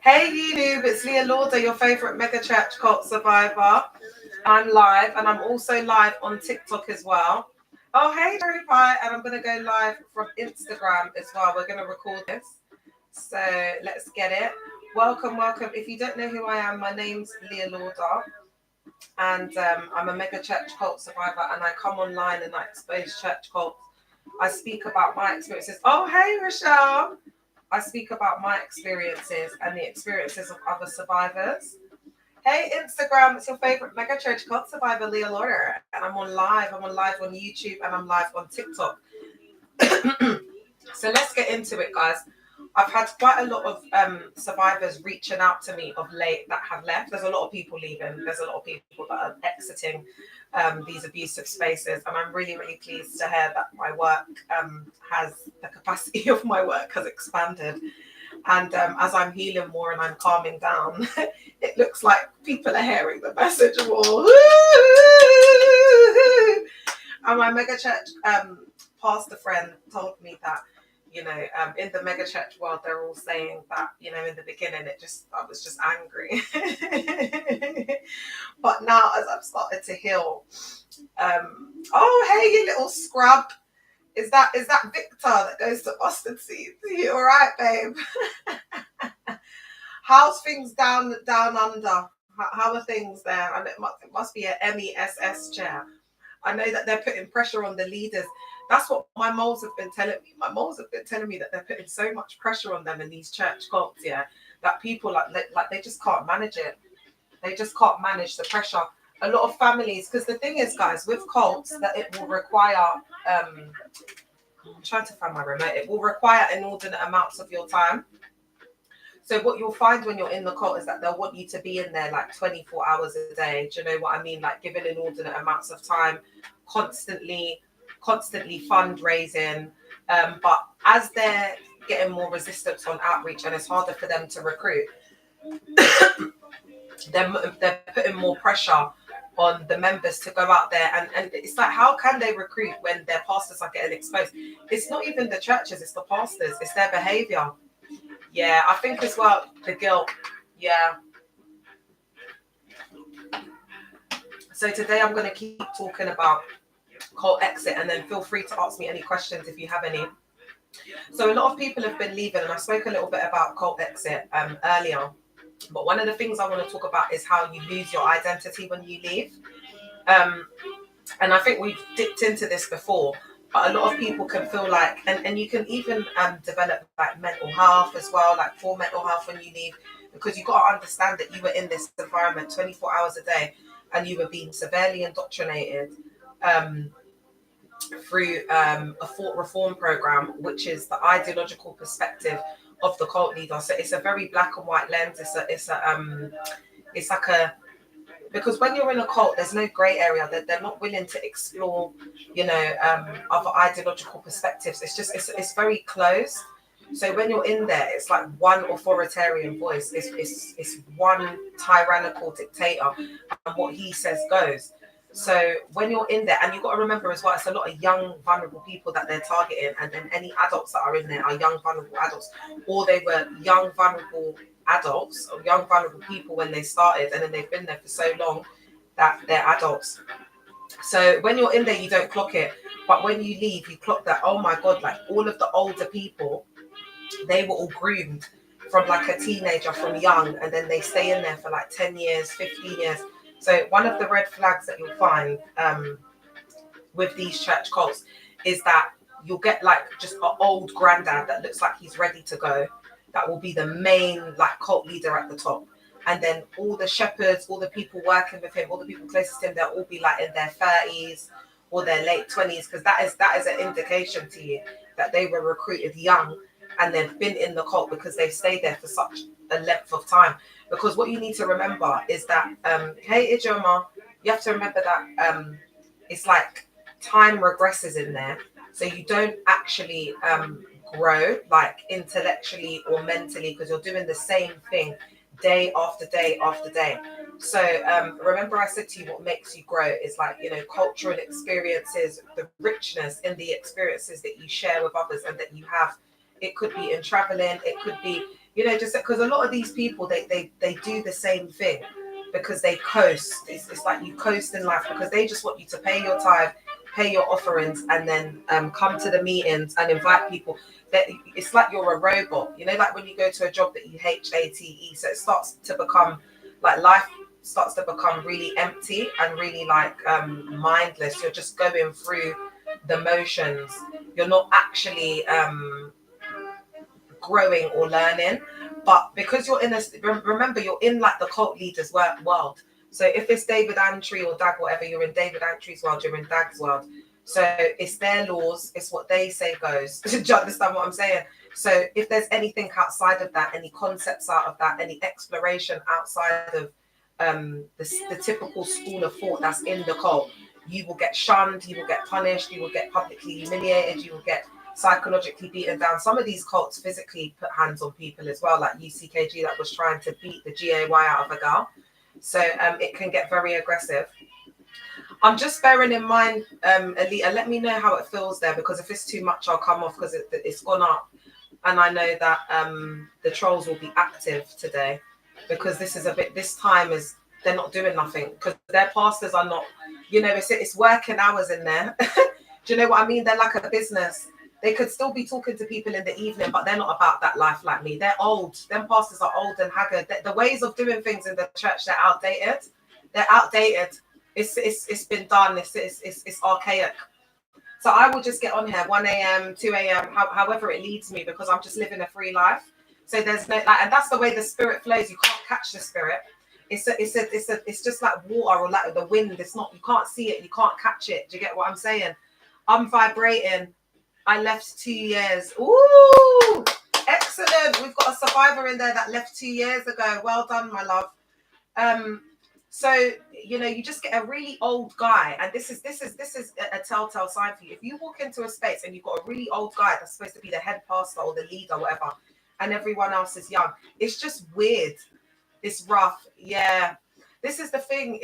Hey YouTube, it's Leah Lauder, your favourite mega church cult survivor. I'm live and I'm also live on TikTok as well. Oh, hey Jerry Pie, and I'm going to go live from Instagram as well. We're going to record this. So let's get it. Welcome, welcome. If you don't know who I am, my name's Leah Lauder and I'm a mega church cult survivor and I come online and I expose church cults. I speak about my experiences. Oh, hey Rochelle. I speak about my experiences and the experiences of other survivors. Hey Instagram, it's your favorite mega church cult survivor, Leah Lauder, and I'm on live. I'm on live on YouTube and I'm live on TikTok. So let's get into it, guys. I've had quite a lot of survivors reaching out to me of late that have left. There's a lot of people leaving. There's a lot of people that are exiting these abusive spaces, and I'm really, really pleased to hear that my work has the capacity of my work has expanded. And as I'm healing more and I'm calming down, it looks like people are hearing the message more. And my mega church pastor friend told me that, in the mega church world, they're all saying that, in the beginning, I was just angry. But now as I've started to heal, oh, hey, you little scrub. Is that Victor that goes to Austin Seeds? You all right, babe? How's things down under? How are things there? And it must be an MESS chair. I know that they're putting pressure on the leaders. That's what my moles have been telling me. My moles have been telling me that they're putting so much pressure on them in these church cults, yeah, that people like they just can't manage it. They just can't manage the pressure. A lot of families, because the thing is, guys, with cults, that it will require. I'm trying to find my remote. It will require inordinate amounts of your time. So what you'll find when you're in the cult is that they'll want you to be in there like 24 hours a day. Do you know what I mean? Like giving inordinate amounts of time, constantly fundraising. But as they're getting more resistance on outreach and it's harder for them to recruit, they're putting more pressure on the members to go out there. And it's like, how can they recruit when their pastors are getting exposed? It's not even the churches, it's the pastors, it's their behavior. Yeah, I think as well, the guilt. Yeah. So today I'm going to keep talking about cult exit, and then feel free to ask me any questions if you have any. So a lot of people have been leaving, and I spoke a little bit about cult exit earlier. But one of the things I want to talk about is how you lose your identity when you leave. And I think we've dipped into this before, but a lot of people can feel like, and you can even develop like mental health as well, like poor mental health when you leave, because you've got to understand that you were in this environment 24 hours a day and you were being severely indoctrinated through a thought reform program, which is the ideological perspective of the cult leader. So it's a very black and white lens. It's like a, because when you're in a cult, there's no grey area. They're not willing to explore, other ideological perspectives. It's very closed. So when you're in there, it's like one authoritarian voice. It's one tyrannical dictator, and what he says goes. So when you're in there, and you've got to remember as well, it's a lot of young, vulnerable people that they're targeting, and then any adults that are in there are young, vulnerable adults, or they were young, vulnerable adults or young, vulnerable people when they started, and then they've been there for so long that they're adults. So when you're in there, you don't clock it, but when you leave, you clock that. Oh my God! Like all of the older people, they were all groomed from like a teenager, from young, and then they stay in there for like 10 years, 15 years. So one of the red flags that you'll find with these church cults is that you'll get like just an old granddad that looks like he's ready to go. That will be the main like cult leader at the top. And then all the shepherds, all the people working with him, all the people closest to him, they'll all be like in their 30s or their late 20s, because that is an indication to you that they were recruited young and they've been in the cult because they've stayed there for such a length of time. Because what you need to remember is that, hey Ijoma, you have to remember that it's like time regresses in there. So you don't actually grow like intellectually or mentally, because you're doing the same thing day after day after day. So remember I said to you, what makes you grow is like, cultural experiences, the richness in the experiences that you share with others and that you have. It could be in traveling, it could be, You know, just because a lot of these people, they do the same thing because they coast. It's like you coast in life because they just want you to pay your tithe, pay your offerings, and then come to the meetings and invite people. That it's like you're a robot. You know, like when you go to a job that you hate, so it starts to become like life starts to become really empty and really like mindless. You're just going through the motions. You're not actually growing or learning. But because you're in a, remember, you're in like the cult leaders world. So if it's David Antry or Dag, whatever, you're in David Antry's world, you're in Dag's world. So it's their laws, it's what they say goes. Do you understand what I'm saying? So if there's anything outside of that, any concepts out of that, any exploration outside of the typical school of thought that's in the cult, you will get shunned, you will get punished, you will get publicly humiliated, you will get psychologically beaten down. Some of these cults physically put hands on people as well, like UCKG that was trying to beat the GAY out of a girl. So it can get very aggressive. I'm just bearing in mind, Alita, let me know how it feels there, because if it's too much, I'll come off because it's gone up. And I know that the trolls will be active today because this time is, they're not doing nothing because their pastors are not, you know, it's working hours in there. Do you know what I mean? They're like a business. They could still be talking to people in the evening, but they're not about that life like me. They're old. Them pastors are old and haggard. The ways of doing things in the church, they're outdated. They're outdated. It's been done. It's archaic. So I will just get on here 1 a.m., 2 a.m., however it leads me, because I'm just living a free life. So there's no like, and that's the way the spirit flows. You can't catch the spirit. It's just like water or like the wind. It's not, you can't see it, you can't catch it. Do you get what I'm saying? I'm vibrating. I left 2 years. Ooh, excellent. We've got a survivor in there that left 2 years ago. Well done, my love. So you know, you just get a really old guy, and this is a telltale sign for you. If you walk into a space and you've got a really old guy that's supposed to be the head pastor or the leader, whatever, and everyone else is young, it's just weird. It's rough. Yeah. This is the thing.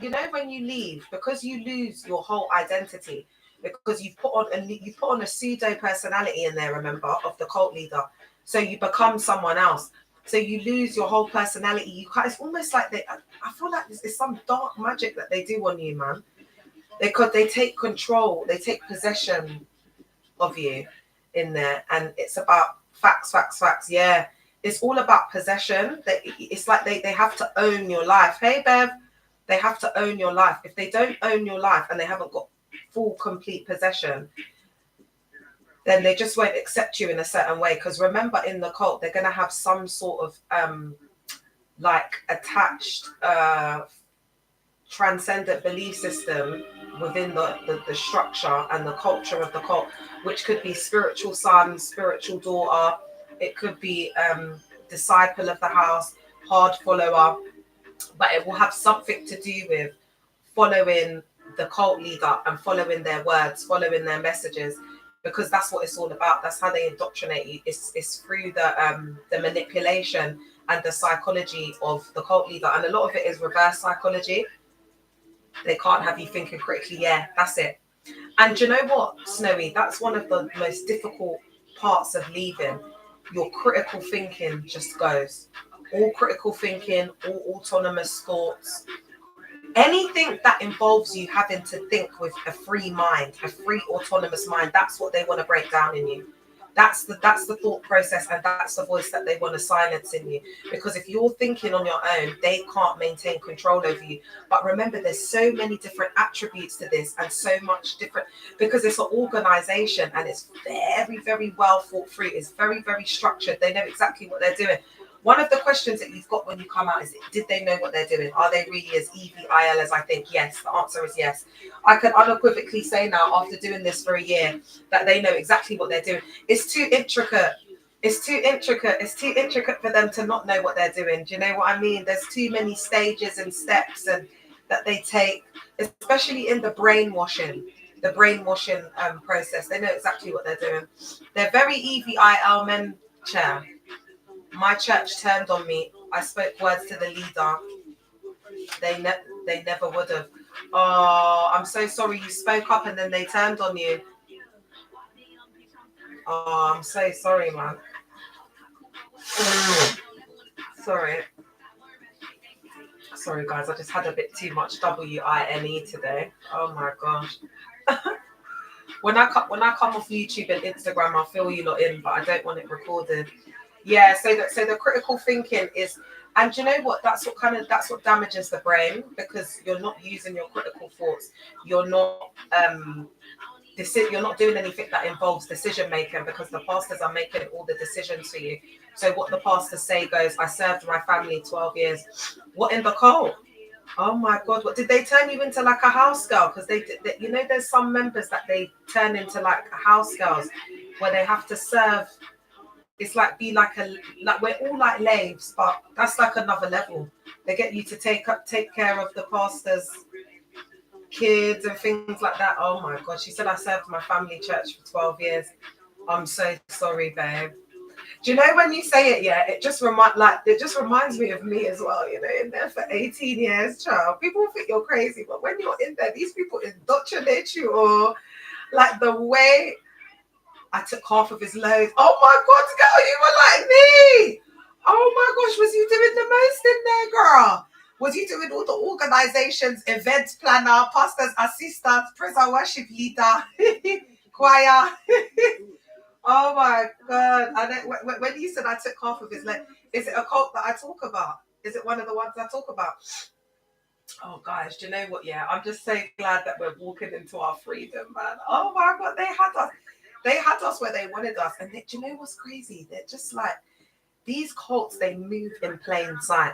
You know, when you leave, because you lose your whole identity, because you put on a pseudo personality in there, remember, of the cult leader. So you become someone else. So you lose your whole personality. It's almost like I feel like it's some dark magic that they do on you, man. They take control, they take possession of you in there, and it's about facts. Yeah, it's all about possession. It's like they have to own your life. Hey, Bev, they have to own your life. If they don't own your life and they haven't got full, complete possession, then they just won't accept you in a certain way. Because remember, in the cult, they're going to have some sort of like attached transcendent belief system within the structure and the culture of the cult, which could be spiritual son, spiritual daughter. It could be disciple of the house, hard follower, but it will have something to do with following the cult leader and following their words, following their messages, because that's what it's all about. That's how they indoctrinate you. It's through the manipulation and the psychology of the cult leader, and a lot of it is reverse psychology. They can't have you thinking critically. Yeah, that's it. And do you know what, Snowy? That's one of the most difficult parts of leaving. Your critical thinking just goes. All critical thinking, all autonomous thoughts, anything that involves you having to think with a free mind, a free autonomous mind, that's what they want to break down in you. That's the thought process, and that's the voice that they want to silence in you. Because if you're thinking on your own, they can't maintain control over you. But remember, there's so many different attributes to this, and so much different, because it's an organization and it's very, very well thought through. It's very, very structured. They know exactly what they're doing. One of the questions that you've got when you come out is, did they know what they're doing? Are they really as evil as I think? Yes, the answer is yes. I can unequivocally say now, after doing this for a year, that they know exactly what they're doing. It's too intricate. It's too intricate for them to not know what they're doing. Do you know what I mean? There's too many stages and steps and that they take, especially in the brainwashing process. They know exactly what they're doing. They're very EVIL men, chair. My church turned on me. I spoke words to the leader. They never would have. Oh, I'm so sorry. You spoke up and then they turned on you. Oh, I'm so sorry, man. Sorry. Sorry, guys. I just had a bit too much WINE today. Oh my gosh. When I come off YouTube and Instagram, I'll fill you lot in, but I don't want it recorded. Yeah. So the critical thinking is, and do you know what? That's what damages the brain, because you're not using your critical thoughts. You're not you're not doing anything that involves decision making, because the pastors are making all the decisions for you. So what the pastors say goes. I served my family 12 years. What in the cult? Oh my God! What did they turn you into, like a house girl? Because there's some members that they turn into like house girls, where they have to serve. It's like be like we're all like slaves, but that's like another level. They get you to take care of the pastors' kids and things like that. Oh my God! She said I served my family church for 12 years. I'm so sorry, babe. Do you know when you say it? Yeah, it just reminds me of me as well. In there for 18 years, child. People think you're crazy, but when you're in there, these people indoctrinate you, or like the way I took half of his load. Oh my God, girl, you were like me. Oh my gosh, was you doing the most in there, girl? Was you doing all the organizations, event planner, pastor's assistant, praise and worship leader, choir? Oh my God. When you said I took half of his leg, is it a cult that I talk about? Is it one of the ones I talk about? Oh, guys, do you know what? Yeah, I'm just so glad that we're walking into our freedom, man. Oh my God, they had us. They had us where they wanted us. And do you know what's crazy? They're just like, these cults, they move in plain sight.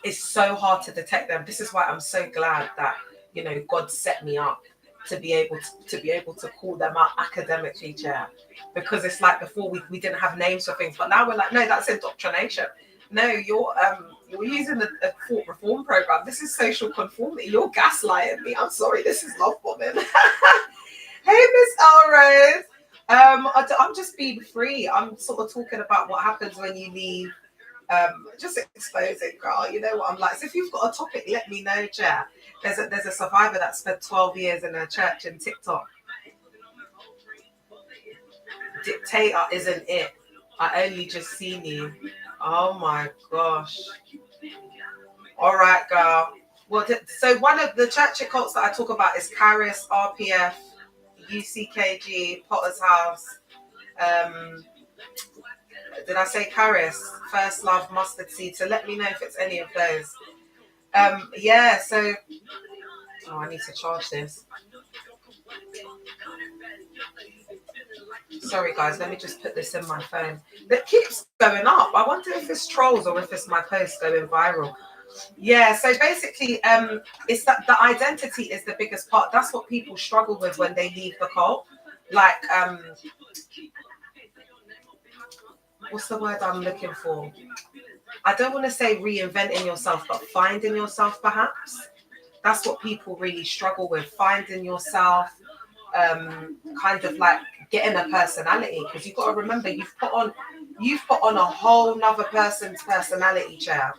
It's so hard to detect them. This is why I'm so glad that, God set me up to be able to call them out academically, chair. Because it's like before we didn't have names for things, but now we're like, no, that's indoctrination. No, you're using the thought reform program. This is social conformity. You're gaslighting me. I'm sorry, this is love bombing. Hey, Miss Elrose. I'm just being free. I'm sort of talking about what happens when you leave. Just exposing, girl. You know what I'm like. So if you've got a topic, let me know, Jer. There's a survivor that spent 12 years in a church in TikTok. Dictator isn't it? I only just seen you. Oh my gosh. All right, girl. Well, so one of the church cults that I talk about is Charis, RPF, UCKG, Potter's House. Did I say Charis? First Love, Mustard Seed. So let me know if it's any of those. Yeah, so I need to charge this. Sorry guys, let me just put this in my phone. It keeps going up. I wonder if it's trolls or if it's my post going viral. Yeah, so basically it's that the identity is the biggest part. That's what people struggle with when they leave the cult. Like what's the word I'm looking for? I don't want to say reinventing yourself, but finding yourself perhaps. That's what people really struggle with, finding yourself, kind of like getting a personality, because you've got to remember you've put on a whole nother person's personality, chair.